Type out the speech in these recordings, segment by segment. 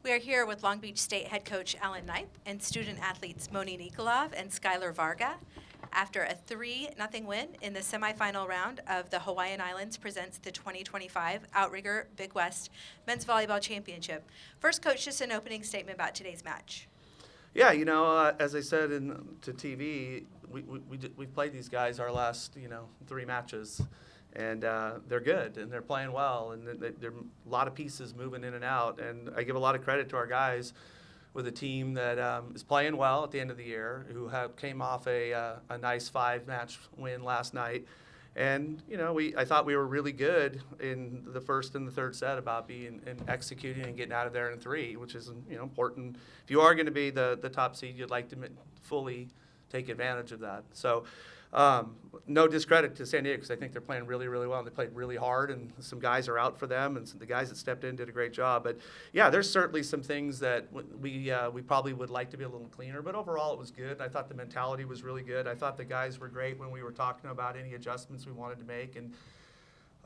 We are here with Long Beach State head coach Alan Knipe and student athletes Moni Nikolov and Skyler Varga after a 3-0 win in the semifinal round of the Hawaiian Islands presents the 2025 Outrigger Big West Men's Volleyball Championship. First, coach, just an opening statement about today's match. Yeah, as I said to TV, we've played these guys our last, 3 matches, and they're good, and they're playing well, and there are a lot of pieces moving in and out, and I give a lot of credit to our guys with a team that is playing well at the end of the year, who came off a nice 5-match win last night. And, I thought we were really good in the first and the third set about being and executing and getting out of there in 3, which is, important. If you are going to be the top seed, you'd like to fully take advantage of that. So no discredit to San Diego, because I think they're playing really, really well. And they played really hard, and some guys are out for them, and the guys that stepped in did a great job. But, yeah, there's certainly some things that we probably would like to be a little cleaner. But overall, it was good. I thought the mentality was really good. I thought the guys were great when we were talking about any adjustments we wanted to make. And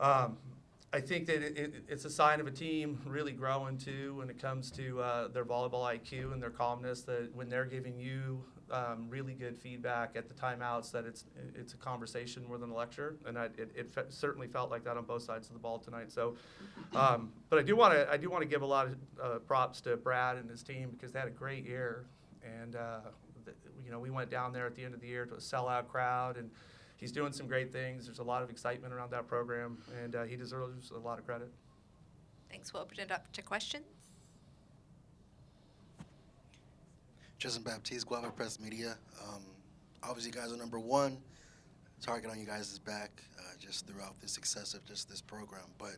I think that it's a sign of a team really growing, too, when it comes to their volleyball IQ and their calmness, that when they're giving you really good feedback at the timeouts, that it's a conversation more than a lecture, and it certainly felt like that on both sides of the ball tonight. So, but I do want to give a lot of props to Brad and his team, because they had a great year, and we went down there at the end of the year to a sellout crowd, and he's doing some great things. There's a lot of excitement around that program, and he deserves a lot of credit. Thanks. We'll open it up to questions. Justin Baptiste, Guava Press Media. Obviously, you guys are #1. Target on you guys' back just throughout the success of just this program. But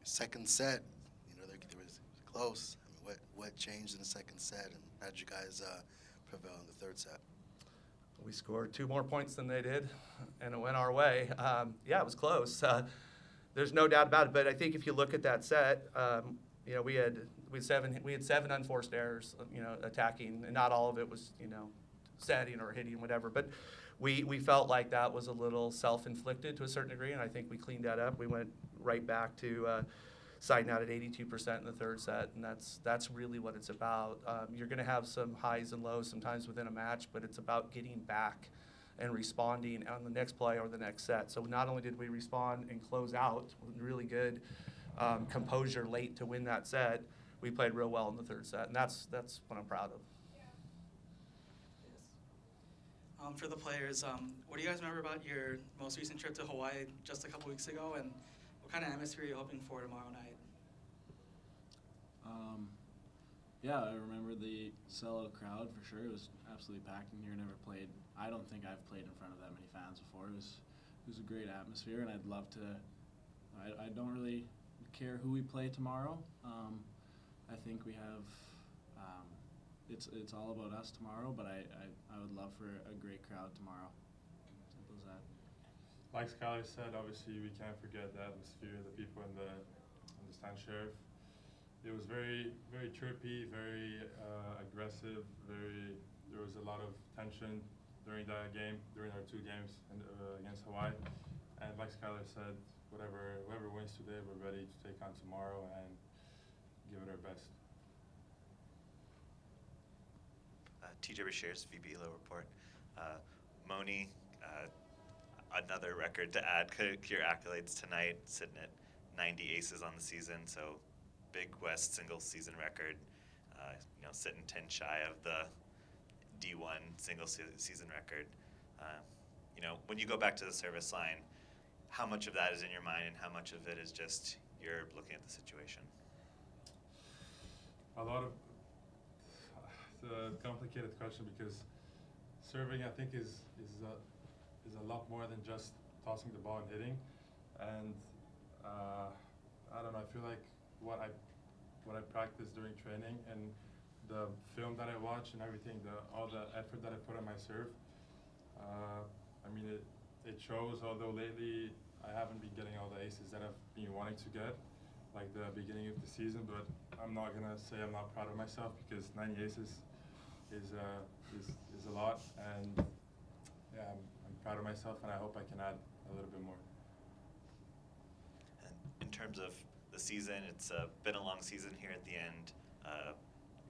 second set, there was close. I mean, what changed in the second set, and how did you guys prevail in the third set? We scored 2 more points than they did, and it went our way. Yeah, it was close. There's no doubt about it. But I think if you look at that set, we had 7 unforced errors, attacking, and not all of it was, setting or hitting, whatever. But we felt like that was a little self-inflicted to a certain degree, and I think we cleaned that up. We went right back to siding out at 82% in the third set, and that's really what it's about. You're going to have some highs and lows sometimes within a match, but it's about getting back and responding on the next play or the next set. So not only did we respond and close out with really good composure late to win that set, we played real well in the third set, and that's what I'm proud of. For the players, what do you guys remember about your most recent trip to Hawaii just a couple weeks ago, and what kind of atmosphere are you hoping for tomorrow night? Yeah, I remember the sellout crowd for sure. It was absolutely packed in here. I don't think I've played in front of that many fans before. It was a great atmosphere, and I'd love to. I don't really care who we play tomorrow. I think we have. It's all about us tomorrow, but I would love for a great crowd tomorrow. Simple as that. Like Skyler said, obviously we can't forget the atmosphere, the people in the stand sheriff. It was very, very chirpy, very aggressive. There was a lot of tension during that game, during our 2 games against Hawaii. And like Skyler said, whoever wins today, we're ready to take on tomorrow and give it our best. TJ Bashir's VBLO report. Moni, another record to add to your accolades tonight, sitting at 90 aces on the season, so Big West single season record, sitting 10 shy of the D1 single season record. When you go back to the service line, how much of that is in your mind and how much of it is just you're looking at the situation? A lot of it's a complicated question, because serving, I think, is a lot more than just tossing the ball and hitting. And I don't know. I feel like what I practice during training and the film that I watch and everything, all the effort that I put on my serve. It shows. Although lately I haven't been getting all the aces that I've been wanting to get, like the beginning of the season. But I'm not gonna say I'm not proud of myself, because 90 aces is a lot, and yeah, I'm proud of myself, and I hope I can add a little bit more. And in terms of the season. It's been a long season here at the end.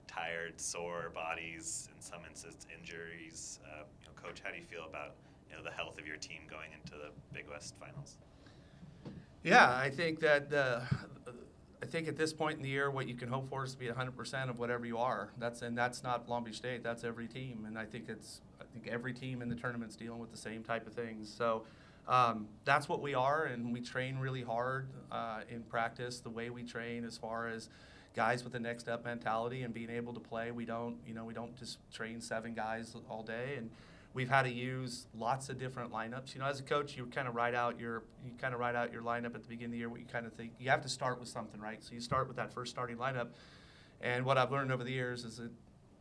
Tired, sore bodies, in some instances injuries. Coach, how do you feel about the health of your team going into the Big West Finals? Yeah, I think that I think at this point in the year, what you can hope for is to be 100% of whatever you are. That's not Long Beach State. That's every team, and I think every team in the tournament's dealing with the same type of things. So that's what we are, and we train really hard in practice. The way we train, as far as guys with the next up mentality and being able to play, we don't just train 7 guys all day, and we've had to use lots of different lineups. As a coach, you kind of write out your lineup at the beginning of the year. What you kind of think you have to start with something, right? So you start with that first starting lineup, and what I've learned over the years is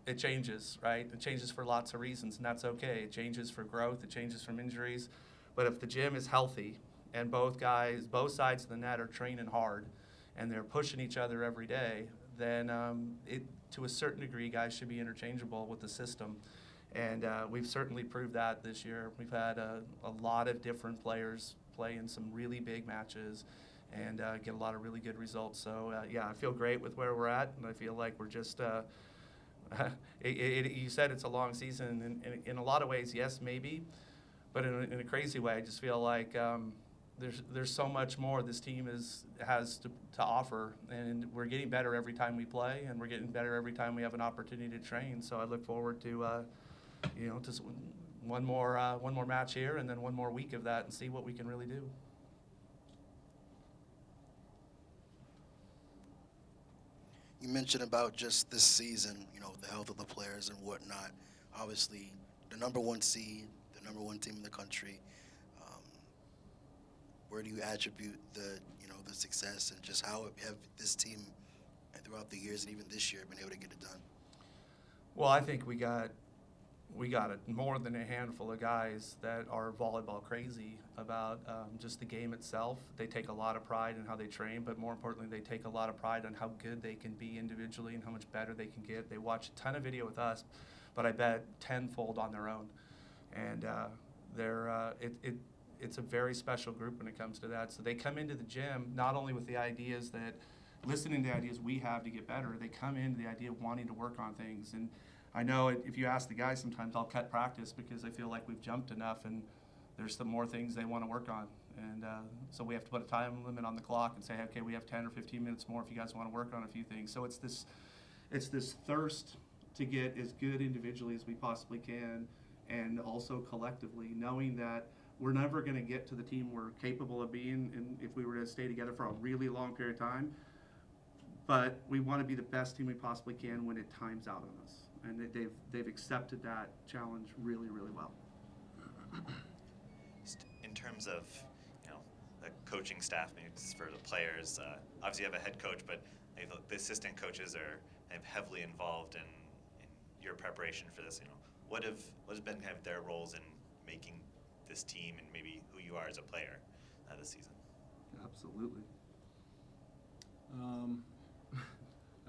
it changes, right? It changes for lots of reasons, and that's okay. It changes for growth. It changes from injuries. But if the gym is healthy and both sides of the net are training hard and they're pushing each other every day, then to a certain degree, guys should be interchangeable with the system. And we've certainly proved that this year. We've had a lot of different players play in some really big matches and get a lot of really good results. So, yeah, I feel great with where we're at, and I feel like we're just you said it's a long season, and in a lot of ways, yes, maybe. But in a crazy way, I just feel like there's so much more this team has to offer, and we're getting better every time we play, and we're getting better every time we have an opportunity to train. So I look forward to just one more match here, and then one more week of that, and see what we can really do. You mentioned about just this season, the health of the players and whatnot. Obviously, the number 1 seed, the number 1 team in the country. Where do you attribute the success, and just how have this team throughout the years and even this year been able to get it done? Well, I think we got more than a handful of guys that are volleyball crazy about just the game itself. They take a lot of pride in how they train, but more importantly, they take a lot of pride on how good they can be individually and how much better they can get. They watch a ton of video with us, but I bet tenfold on their own. And it's a very special group when it comes to that. So they come into the gym not only with the ideas listening to the ideas we have to get better, they come into the idea of wanting to work on things. And I know if you ask the guys, sometimes I'll cut practice because I feel like we've jumped enough and there's some more things they want to work on. And so we have to put a time limit on the clock and say, okay, we have 10 or 15 minutes more if you guys want to work on a few things. So it's this thirst to get as good individually as we possibly can, and also collectively, knowing that we're never going to get to the team we're capable of being if we were to stay together for a really long period of time. But we want to be the best team we possibly can when it times out on us. And they've accepted that challenge really, really well. In terms of the coaching staff, maybe it's for the players, obviously you have a head coach, but the assistant coaches are heavily involved in your preparation for this. What has been kind of their roles in making this team and maybe who you are as a player this season? Absolutely.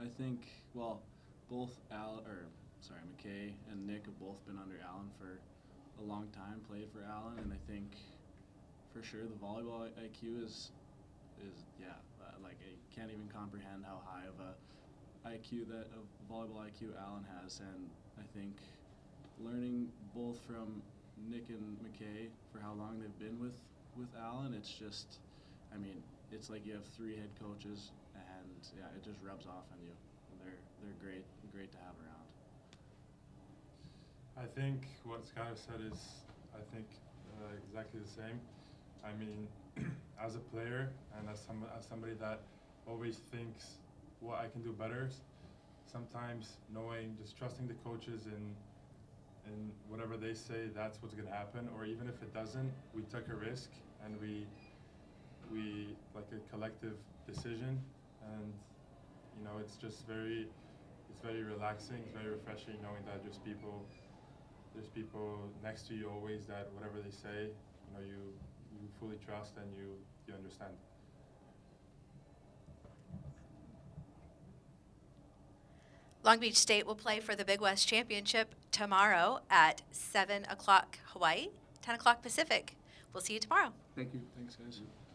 I think, both McKay and Nick have both been under Alan for a long time, played for Alan, and I think for sure the volleyball IQ is I can't even comprehend how high of a volleyball IQ Alan has, and I think learning both from Nick and McKay for how long they've been with Alan, it's just, it's like you have 3 head coaches, and yeah, it just rubs off on you. They're great to have around. I think what Skyler said is, exactly the same. As a player and as somebody that always thinks what I can do better, sometimes just trusting the coaches in whatever they say, that's what's going to happen. Or even if it doesn't, we took a risk and we like a collective decision, and it's just very relaxing, it's very refreshing knowing that there's people next to you always that whatever they say, you fully trust and you understand. Long Beach State will play for the Big West Championship tomorrow at 7 o'clock Hawaii, 10 o'clock Pacific. We'll see you tomorrow. Thank you. Thanks, guys.